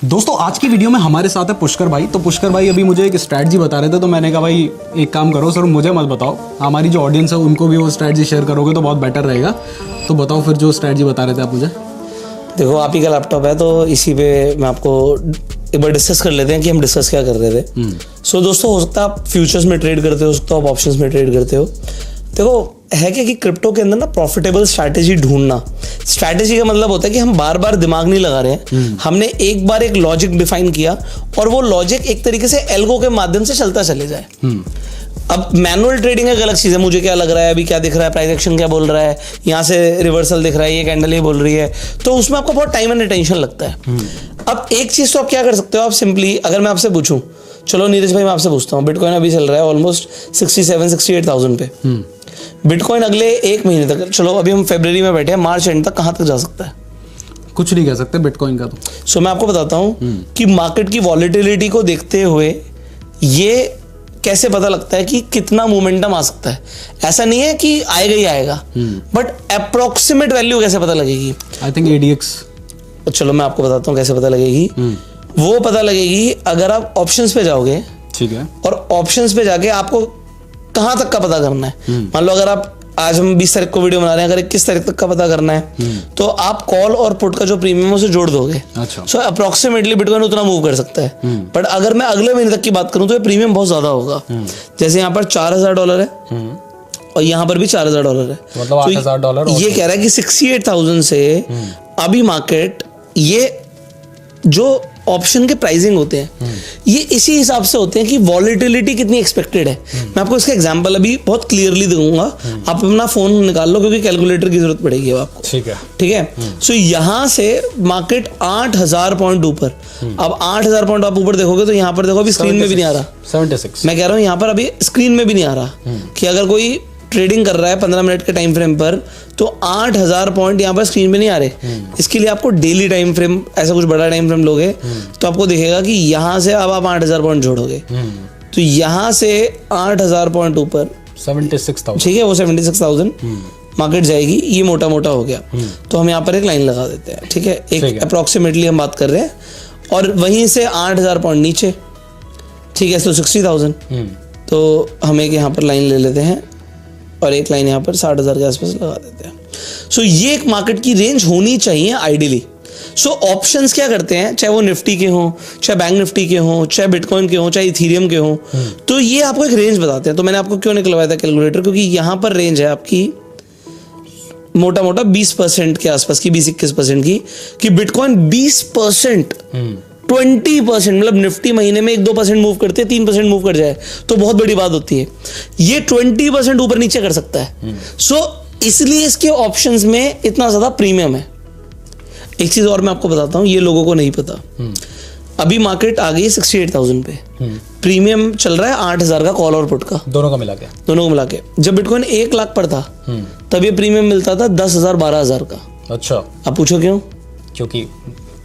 दोस्तों आज की वीडियो में हमारे साथ है पुष्कर भाई। तो पुष्कर भाई अभी मुझे एक स्ट्रैटेजी बता रहे थे, तो मैंने कहा भाई एक काम करो सर, मुझे मत बताओ, हमारी जो ऑडियंस है उनको भी वो स्ट्रैटेजी शेयर करोगे तो बहुत बेटर रहेगा। तो बताओ फिर जो स्ट्रैटेजी बता रहे थे आप मुझे। देखो आप ही का लैपटॉप है तो इसी पे मैं आपको एक बार डिस्कस कर लेते हैं कि हम डिस्कस क्या कर रहे थे। सो दोस्तों, हो सकता है आप फ्यूचर्स में ट्रेड करते हो सकता है आप ऑप्शंस में ट्रेड करते हो। देखो है क्या कि क्रिप्टो के अंदर ना प्रॉफिटेबल स्ट्रैटेजी ढूंढना, स्ट्रैटेजी का मतलब होता है कि हम बार बार दिमाग नहीं लगा रहे हैं, हमने एक बार एक लॉजिक डिफाइन किया और वो लॉजिक एक तरीके से एल्गो के माध्यम से चलता चले जाए। अब मैनुअल ट्रेडिंग एक अलग चीज़ है, मुझे क्या लग रहा है, अभी क्या दिख रहा है, प्राइस एक्शन क्या बोल रहा है, यहाँ से रिवर्सल दिख रहा है, ये कैंडल ये बोल रही है, तो उसमें आपको बहुत टाइम एंड अटेंशन लगता है। अब एक चीज़ तो आप क्या कर सकते हो, आप सिंपली अगर मैं आपसे पूछूं, चलो नीरज भाई मैं आपसे पूछता हूँ, बिटकॉइन अभी चल रहा है ऑलमोस्ट 67-68,000 पे। बिटकॉइन अगले एक महीने तक, चलो अभी हम फरवरी में बैठे हैं, मार्च एंड तक कहाँ तक जा सकता है? कुछ नहीं कह सकते बिटकॉइन का। तो सो मैं आपको बताता हूँ कि मार्केट की वॉलेटिलिटी को देखते हुए ये कैसे पता लगता है कि कितना मोमेंटम आ सकता है। ऐसा नहीं है कि आएगा ही आएगा, बट अप्रोक्सीमेट वैल्यू कैसे पता लगेगी? I think ADX। चलो मैं आपको बताता हूँ कैसे पता लगेगी। वो पता लगेगी अगर आप ऑप्शंस पे जाओगे, ठीक है, और ऑप्शंस पे जाके आपको कहाँ तक का पता करना है। मान लो अगर आप आज हम 20 तारीख को वीडियो बना रहे हैं, अगर 21 तारीख तक का पता करना है तो आप कॉल और पुट का जो प्रीमियम है उसे जोड़ दोगे। अच्छा। सो अप्रोक्सीमेटली बिटकॉइन उतना मूव कर सकता है। बट अगर मैं अगले महीने तक की बात करूं तो ये प्रीमियम बहुत ज्यादा होगा। जैसे यहाँ पर $4,000 है और यहाँ पर भी $4,000 है, मतलब $8,000। ये कह रहा है कि 68,000 से अभी मार्केट, ये जो ऑप्शन के प्राइसिंग होते हैं ये इसी हिसाब से होते हैं कि वॉलेटिलिटी कितनी एक्सपेक्टेड है। मैं आपको इसका एग्जांपल अभी बहुत क्लियरली दूंगा, आप अपना फोन निकाल लो क्योंकि कैलकुलेटर की जरूरत पड़ेगी आपको। ठीक है। सो यहाँ से मार्केट 8,000 पॉइंट ऊपर, अब 8,000 पॉइंट आप ऊपर देखोगे तो यहाँ पर देखो अभी स्क्रीन में भी नहीं आ रहा 76। मैं कह रहा हूँ यहाँ पर अभी स्क्रीन में भी नहीं आ रहा कि अगर कोई ट्रेडिंग कर रहा है 15 मिनट के टाइम फ्रेम पर तो 8,000 पॉइंट यहाँ पर स्क्रीन में नहीं आ रहे। इसके लिए आपको डेली टाइम फ्रेम, ऐसा कुछ बड़ा टाइम फ्रेम लोगे तो आपको दिखेगा कि यहाँ से अब आप 8,000 पॉइंट जोड़ोगे तो यहाँ से 8,000 पॉइंट ऊपर 76,000, ठीक है, वो 76,000 मार्केट जाएगी। ये मोटा मोटा हो गया तो हम यहाँ पर एक लाइन लगा देते हैं। ठीक है, एक अप्रोक्सीमेटली हम बात कर रहे हैं और वहीं से 8,000 पॉइंट नीचे, ठीक है, तो 60,000। तो हम एक यहाँ पर लाइन ले लेते हैं और एक लाइन यहाँ पर 60,000 के आसपास लगा देते हैं। सो ये एक मार्केट की रेंज होनी चाहिए आइडियली। सो ऑप्शंस क्या करते हैं, चाहे वो निफ्टी के हों, चाहे बैंक निफ्टी के हों, चाहे बिटकॉइन के हों, चाहे इथीरियम के हों, तो ये आपको एक रेंज बताते हैं। तो मैंने आपको क्यों निकलवाया था कैलकुलेटर, क्योंकि यहाँ पर रेंज है आपकी मोटा मोटा 20% के आसपास की, 20-21% की, कि बिटकॉइन 20%, 20%, मतलब निफ्टी महीने में 1-2% मूव करते हैं, 3% मूव कर जाए तो बहुत बड़ी बात होती है। ये 20% ऊपर नीचे कर सकता है। सो इसलिए इसके ऑप्शंस में इतना ज्यादा प्रीमियम है। एक चीज और मैं आपको बताता हूं, ये लोगों को नहीं पता, अभी मार्केट आ गई 68,000 पे, प्रीमियम चल रहा है 8,000 का कॉल और पुट का, दोनों को मिला के। जब बिटकॉइन 1 लाख पर था तब ये प्रीमियम मिलता था 10,000 12,000 का। अच्छा, आप पूछो क्यों? क्योंकि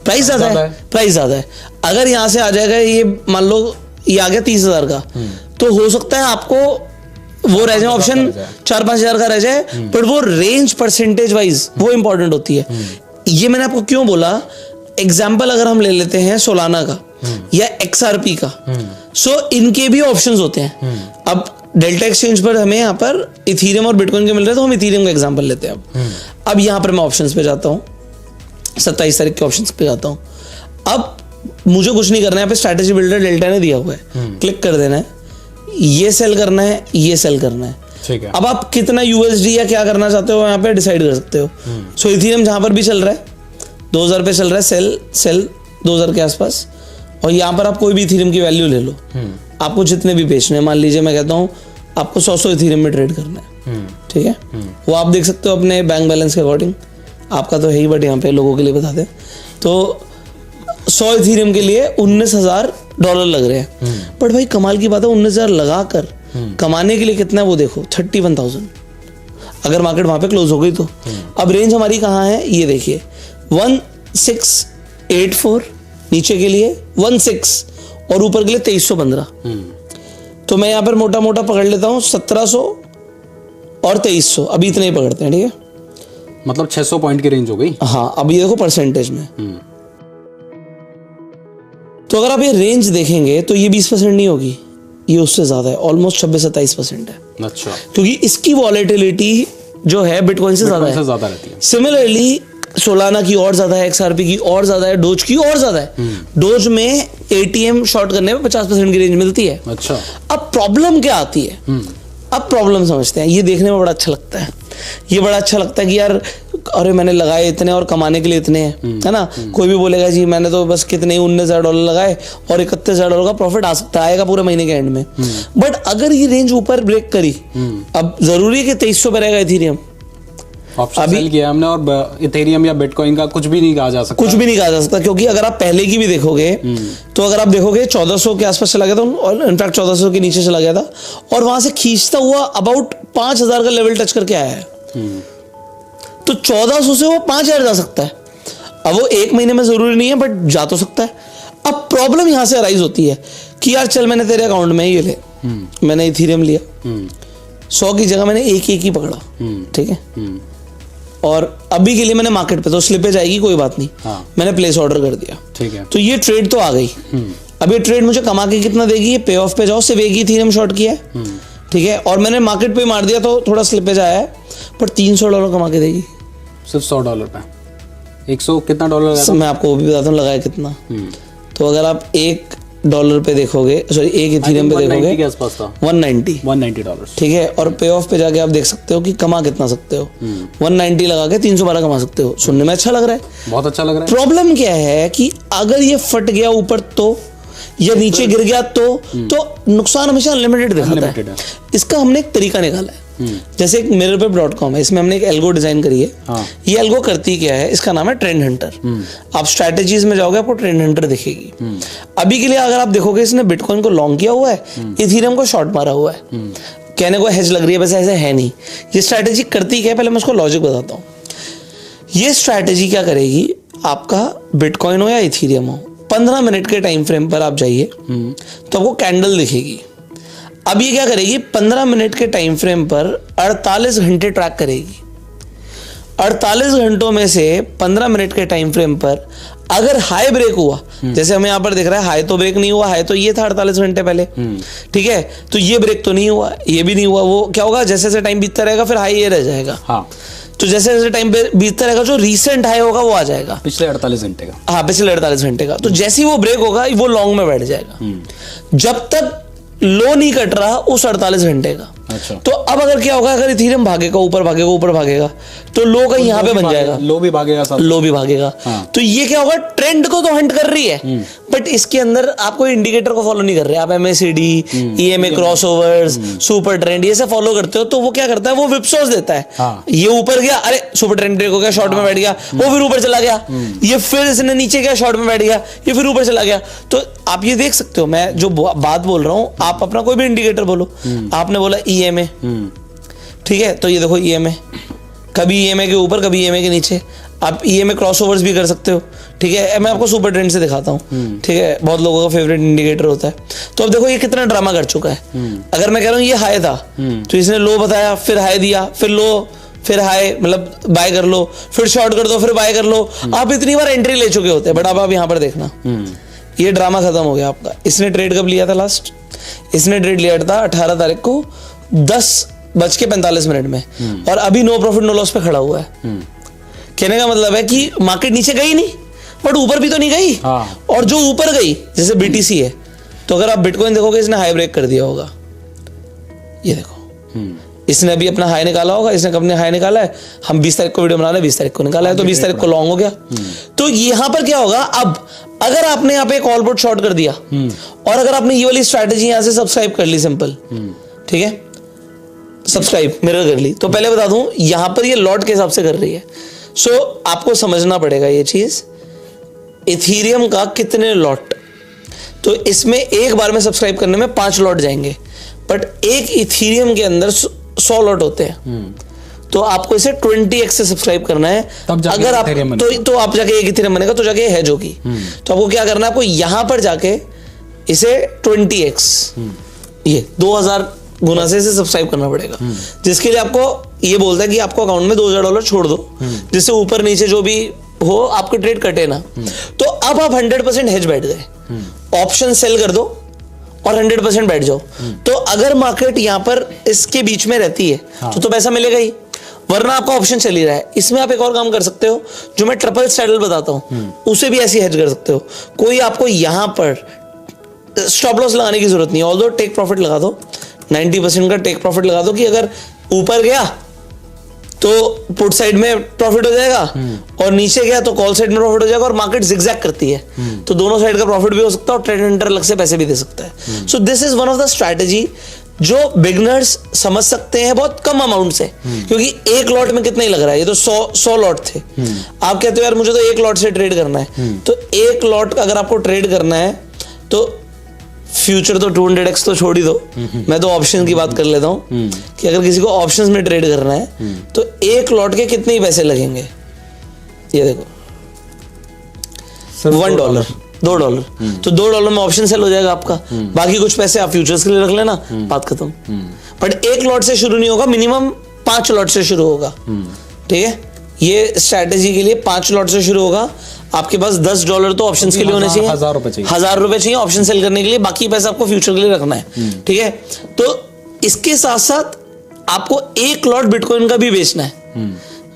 प्राइस ज्यादा है। अगर यहां से आ जाएगा ये, मान लो ये आ गया 30,000 का, तो हो सकता है आपको वो रह जाए ऑप्शन 4-5 हजार का रह जाए, पर वो रेंज परसेंटेज वाइज वो इंपॉर्टेंट होती है। ये मैंने आपको क्यों बोला, एग्जाम्पल अगर हम ले लेते हैं सोलाना का या XRP का, सो इनके भी ऑप्शंस होते हैं। अब डेल्टा एक्सचेंज पर हमें यहाँ पर इथीरियम और बिटकॉइन के मिल रहे हैं तो हम इथीरियम का एग्जाम्पल लेते हैं। अब यहाँ पर मैं ऑप्शंस पे जाता हूँ, 27 तारीख के ऑप्शंस पे जाता हूँ। अब मुझे कुछ नहीं करना है, यहाँ पे स्ट्रैटेजी बिल्डर डेल्टा ने दिया हुआ है, क्लिक कर देना है, ये सेल करना है, ये सेल करना है। ठीक है। अब आप कितना USD या क्या करना चाहते हो यहाँ पे डिसाइड कर सकते हो। सो इथीरियम जहां पर भी चल रहा है 2,000 पे चल रहा है, सेल 2,000 के आसपास, और यहाँ पर आप कोई भी इथीरियम की वैल्यू ले लो, आपको जितने भी बेचने हैं, मान लीजिए मैं कहता हूँ आपको 100 इथीरियम में ट्रेड करना है, ठीक है, वो आप देख सकते हो अपने बैंक बैलेंस के अकॉर्डिंग, आपका तो है ही, बट यहाँ पे लोगों के लिए बता दें तो 100 इथीरियम के लिए $19,000 लग रहे हैं। बट भाई कमाल की बात है, 19,000 लगाकर कमाने के लिए कितना है वो देखो, 31,000, अगर मार्केट वहां पे क्लोज हो गई तो। अब रेंज हमारी कहाँ है ये देखिए, 1684 नीचे के लिए 16 और ऊपर के लिए 2315। तो मैं यहाँ पर मोटा मोटा पकड़ लेता हूँ 1700 और 2300, अभी इतने ही पकड़ते हैं, ठीक है, मतलब 600 पॉइंट की रेंज हो गई। हाँ, अब ये देखो परसेंटेज में तो अगर आप ये रेंज देखेंगे तो ये 20% नहीं होगी, ये उससे ज़्यादा है, ऑलमोस्ट 26-27% है। अच्छा, क्योंकि इसकी वॉलेटिलिटी जो है बिटकॉइन से ज़्यादा रहती है। सिमिलरली सोलाना की और ज़्यादा है, XRP की और ज़्यादा है, डोज की और ज़्यादा है। डोज में ATM शॉर्ट करने में 50% की रेंज मिलती है। अच्छा, अब प्रॉब्लम क्या आती है? अब प्रॉब्लम समझते हैं। ये देखने में बड़ा अच्छा लगता है, ये बड़ा अच्छा लगता है कि यार अरे मैंने लगाए इतने और कमाने के लिए इतने हैं, है ना। कोई भी बोलेगा जी मैंने तो बस कितने $19,000 लगाए और $31,000 का प्रॉफिट आ सकता है, आएगा पूरे महीने के एंड में। बट अगर ये रेंज ऊपर ब्रेक करी, अब जरूरी है कि 2300 पे रहेगा इथेरियम, ऑप्शन सेल किया हमने, और इथेरियम या बिटकॉइन का कुछ भी नहीं कहा जा सकता, कुछ भी नहीं कहा जा सकता। क्योंकि अगर आप पहले की भी देखोगे तो अगर आप देखोगे 1400 के आसपास चला गया था, और इनफैक्ट 1400 के नीचे चला गया था, और वहां से खींचता हुआ अबाउट 5000 का लेवल टच करके आया है। तो 1400 से वो 5000 जा सकता है। अब वो एक महीने में जरूरी नहीं है, बट जा तो सकता है। अब प्रॉब्लम यहां से अराइज होती है कि यार चल मैंने तेरे अकाउंट में ये ले, मैंने इथेरियम लिया, 100 की जगह मैंने एक ही पकड़ा, ठीक है, और अभी के लिए मैंने मार्केट पे, तो स्लिपेज आएगी कोई बात नहीं, मैंने प्लेस ऑर्डर कर दिया, ठीक है, तो ये ट्रेड तो आ गई। अब ये ट्रेड मुझे कमा के कितना देगी? ये पे ऑफ पे जाओ, सिर्फ एक ही इथेरियम शॉर्ट किया है, ठीक है, और मैंने मार्केट पे मार दिया तो थोड़ा स्लिपेज आया है, पर $300 कमा के देगी सिर्फ $100 पे। 100 कितना डॉलर लगाया? मैं आपको वो भी बताता हूँ लगाया कितना। तो अगर आप $1 पे देखोगे, सॉरी एक इथेरियम पे देखोगे, के आसपास था, 190, ठीक है, और पे ऑफ पे जाके आप देख सकते हो कि कमा कितना सकते हो। 190 लगा के 312 कमा सकते हो। सुनने में अच्छा लग रहा है, बहुत अच्छा लग रहा है। प्रॉब्लम क्या है कि अगर ये फट गया ऊपर तो, या नीचे गिर गया तो नुकसान हमेशा अनलिमिटेड दिखाता है। इसका हमने एक तरीका निकाला है, जैसे एक mirrorpep.com है, इसमें हमने एक एल्गो डिजाइन करी है। ये एल्गो करती क्या है? इसका नाम है ट्रेंड हंटर। आप स्ट्रैटेजीज में जाओगे आपको ट्रेंड हंटर दिखेगी। अभी के लिए अगर आप देखोगे इसने बिटकॉइन को लॉन्ग किया हुआ है, इथेरियम को शॉर्ट मारा हुआ है। कहने को हेज लग रही है, वैसे ऐसे है नहीं। ये स्ट्रैटेजी करती क्या है, पहले मैं उसको लॉजिक बताता हूँ। ये स्ट्रैटेजी क्या करेगी? आपका बिटकॉइन हो या इथेरियम हो, 15 मिनट के टाइम फ्रेम पर आप जाइए तो आपको कैंडल दिखेगी। अब ये क्या करेगी? 15 मिनट के टाइम फ्रेम पर 48 घंटे ट्रैक करेगी। 48 घंटों में से 15 मिनट के टाइम फ्रेम पर अगर हाई ब्रेक हुआ, जैसे हमें यहाँ पर दिख रहा है हाई तो ब्रेक नहीं हुआ, हाई तो ये था 48 घंटे पहले, ठीक है, तो ये ब्रेक तो नहीं हुआ, ये भी नहीं हुआ, वो क्या होगा? जैसे जैसे टाइम बीतता रहेगा फिर हाई ये रह जाएगा। हाँ, तो जैसे जैसे टाइम बीतता रहेगा जो रीसेंट हाई होगा वो आ जाएगा, पिछले 48 घंटे का। हाँ, पिछले 48 घंटे का। तो जैसे ही वो ब्रेक होगा वो लॉन्ग में बैठ जाएगा, जब तक लो नहीं कट रहा उस 48 घंटे का। अच्छा। तो अब अगर क्या होगा, अगर इथेरियम भागेगा ऊपर भागेगा ऊपर भागेगा तो लो का यहाँ पे बन जाएगा, लो भी भागेगा साथ, लो भी भागेगा। हाँ। तो ये क्या होगा? ट्रेंड को तो हंट कर रही है, बट इसके अंदर आप कोई इंडिकेटर को फॉलो नहीं कर रहे। आप MACD, EMA crossovers, super trend ये सब फॉलो करते हो, तो वो क्या करता है? वो विपसॉस देता है। हाँ। ये ऊपर गया, अरे सुपर ट्रेंड ब्रेक हो गया, शॉर्ट में बैठ गया, वो फिर ऊपर चला गया, ये फिर इसने नीचे गया, शॉर्ट में बैठ गया, ये फिर ऊपर चला गया। तो आप ये देख सकते हो, मैं जो बात बोल रहा हूँ, आप अपना कोई भी इंडिकेटर बोलो। आपने बोला EMA, ठीक है, तो ये देखो EMA, कभी EMA के ऊपर कभी EMA के नीचे। आप EMA क्रॉसओवर्स भी कर सकते हो, ठीक है। मैं आपको सुपर ट्रेंड से दिखाता हूँ, ठीक है, बहुत लोगों का फेवरेट इंडिकेटर होता है। तो अब देखो ये कितना ड्रामा कर चुका है। अगर मैं कह रहा हूँ ये हाई था तो इसने लो बताया, फिर हाई दिया, फिर लो, फिर हाई, मतलब बाय कर लो, फिर शॉर्ट कर दो, फिर बाय कर लो। आप इतनी बार एंट्री ले चुके होते हैं, बट अब आप यहाँ पर देखना, ये ड्रामा खत्म हो गया आपका। इसने ट्रेड कब लिया था लास्ट? इसने ट्रेड लिया था 18 तारीख को 10:45 में, और अभी नो प्रॉफिट नो लॉस पे खड़ा हुआ है। कहने का मतलब है कि मार्केट नीचे गई नहीं, बट ऊपर भी तो नहीं गई। हाँ। और जो ऊपर गई, जैसे BTC है, तो अगर आप बिटकॉइन देखोगे इसने हाई ब्रेक कर दिया होगा। ये देखो, इसने अभी अपना हाई निकाला होगा। इसने कब हाई निकाला है? हम 20 तारीख को वीडियो बना रहे हैं, 20 तारीख को निकाला है, तो 20 तारीख को लॉन्ग हो गया। तो यहां पर क्या होगा? अब अगर आपने यहाँ पे कॉल पुट शॉर्ट कर दिया, और अगर आपने ये वाली स्ट्रैटेजी यहां से सब्सक्राइब कर ली, सिंपल, ठीक है, सब्सक्राइब मिरर कर ली, तो पहले बता दूं यहां पर ये लॉट के हिसाब से कर रही है। सो आपको समझना पड़ेगा ये चीज, इथेरियम का कितने लॉट, तो इसमें एक बार में सब्सक्राइब करने में 5 लॉट जाएंगे, बट एक इथेरियम के अंदर 100 लॉट होते हैं। तो आपको इसे 20x से सब्सक्राइब करना है। अगर आप तो आप जाके एक इथेरियम बनेगा, तो जाके हेज होगी। तो आपको क्या करना है? आपको यहां पर जाके इसे 20x, ये 2000 गुना से इसे सब्सक्राइब करना पड़ेगा, जिसके लिए आपको ये बोलता है कि आपको अकाउंट में $2000 छोड़ दो, जिससे ऊपर नीचे जो भी हो, आपके ट्रेड कटे ना। तो अब आप 100% हेज बैठ गए, ऑप्शन सेल कर दो और 100% बैठ जाओ। तो अगर मार्केट यहां पर इसके बीच में रहती है तो पैसा मिलेगा ही, वरना आपका ऑप्शन चल ही रहा है। इसमें आप एक और काम कर सकते हो जो मैं ट्रिपल सैडल बताता हूं, उसे भी ऐसी हेज कर सकते हो। कोई आपको यहां पर स्टॉप लॉस लगाने की जरूरत नहीं है, ऑल्दो टेक प्रॉफिट लगा दो, 90% का टेक प्रॉफिट लगा दो कि अगर ऊपर गया तो पुट साइड में प्रॉफिट हो जाएगा और नीचे गया तो कॉल साइड में प्रॉफिट हो जाएगा। और मार्केट जिगजैग करती है तो दोनों साइड का प्रॉफिट भी हो सकता है और ट्रेड एंटर अलग से पैसे भी दे सकता है। So this is one of the strategy जो बिगनर्स समझ सकते हैं बहुत कम अमाउंट से, क्योंकि एक लॉट में कितना ही लग रहा है, ये तो 100 लॉट थे। आप कहते हो यार मुझे तो एक लॉट से ट्रेड करना है, तो एक लॉट अगर आपको ट्रेड करना है तो फ्यूचर तो 200x तो छोड़ ही दो, मैं तो ऑप्शन की बात कर लेता हूं कि अगर किसी को ऑप्शंस में ट्रेड करना है तो एक लॉट के कितने ही पैसे लगेंगे। ये देखो $1, $2, तो $2 में ऑप्शन सेल हो जाएगा आपका, बाकी कुछ पैसे आप फ्यूचर्स के लिए रख लेना, बात खत्म। बट एक लॉट से शुरू नहीं होगा, मिनिमम 5 लॉट से शुरू होगा। ठीक है, ये स्ट्रैटेजी के लिए 5 लॉट से शुरू होगा। आपके पास $10 तो ऑप्शंस के लिए होने चाहिए, $1000 चाहिए ऑप्शन सेल करने के लिए, बाकी पैसा आपको फ्यूचर के लिए रखना है। ठीक है, तो इसके साथ साथ आपको एक लॉट बिटकॉइन का भी बेचना है,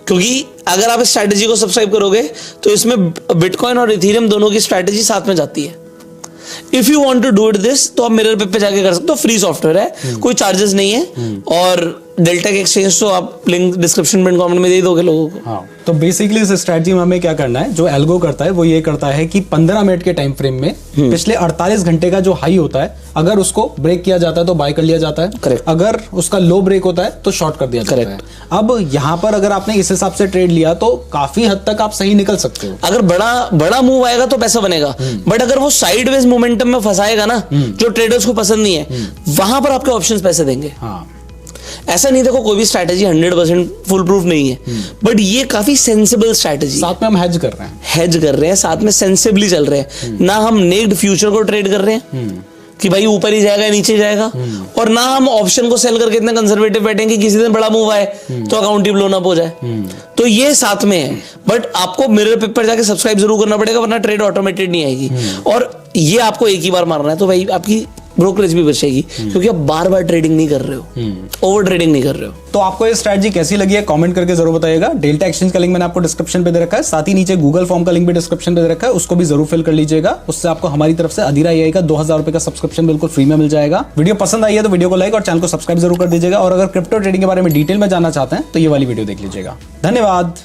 क्योंकि अगर आप इस स्ट्रैटेजी को सब्सक्राइब करोगे तो इसमें बिटकॉइन और इथेरियम दोनों की स्ट्रैटेजी साथ में जाती है। If you want to do it this तो आप मिरर पे जाके कर सकते हो, फ्री सॉफ्टवेयर है, कोई चार्जेस नहीं है। और डेल्टा के एक्सचेंज तो आप लिंक डिस्क्रिप्शन में कमेंट में दे दोगे लोगों को। हाँ, तो बेसिकली इस स्ट्रैटेजी में हमें क्या करना है, जो एल्गो करता है वो ये करता है कि 15 मिनट के टाइम फ्रेम में पिछले 48 घंटे का जो हाई होता है अगर उसको ब्रेक किया जाता है तो बाय कर लिया जाता है। Correct. अगर उसका लो ब्रेक होता है तो शॉर्ट कर दिया जाता है। अब यहाँ पर अगर आपने इस हिसाब से ट्रेड लिया तो काफी हद तक आप सही निकल सकते हो। अगर बड़ा मूव आएगा तो पैसा बनेगा, बट अगर वो साइडवेज मोमेंटम में फंसाएगा ना, जो ट्रेडर्स को पसंद नहीं है, वहां पर आपके ऑप्शंस पैसे देंगे। हाँ, ऐसा नहीं, देखो कोई भी स्ट्रैटेजी 100% फुल प्रूफ नहीं है, बट ये काफी सेंसिबल स्ट्रैटेजी। साथ में हम हेज कर रहे हैं, साथ में सेंसिबली चल रहे हैं, ना हम नेक्ड फ्यूचर को ट्रेड कर रहे हैं कि भाई ऊपर ही जाएगा नीचे जाएगा, और ना हम ऑप्शन को सेल करके इतने कंजर्वेटिव बैठेंगे कि किसी दिन बड़ा मूव आए तो अकाउंट ही ब्लोन अप हो जाए। तो ये साथ में है, बट आपको मिरर पेपर जाके सब्सक्राइब जरूर करना पड़ेगा, वरना ट्रेड ऑटोमेटेड नहीं आएगी। और ये आपको एक ही बार मारना है तो भाई आपकी ब्रोकरेज भी बचेगी, क्योंकि आप बार बार ट्रेडिंग नहीं कर रहे हो, ओवर ट्रेडिंग नहीं कर रहे हो। तो आपको ये स्ट्रैटेजी कैसी लगी है कमेंट करके जरूर बताइएगा। डेल्टा एक्सचेंज का लिंक मैंने आपको डिस्क्रिप्शन पे दे रखा है, साथ ही नीचे गूगल फॉर्म का लिंक भी डिस्क्रिप्शन पे दे रखा है, उसको भी जरूर फिल कर लीजिएगा। उससे आपको हमारी तरफ से अधीरा AI का 2000 रुपए का सब्सक्रिप्शन बिल्कुल फ्री में मिल जाएगा। वीडियो पसंद आई है तो वीडियो को लाइक और चैनल को सब्सक्राइब जरूर कर दीजिएगा। और अगर क्रिप्टो ट्रेडिंग के बारे में डिटेल में जानना चाहते हैं तो ये वाली वीडियो देख लीजिएगा। धन्यवाद।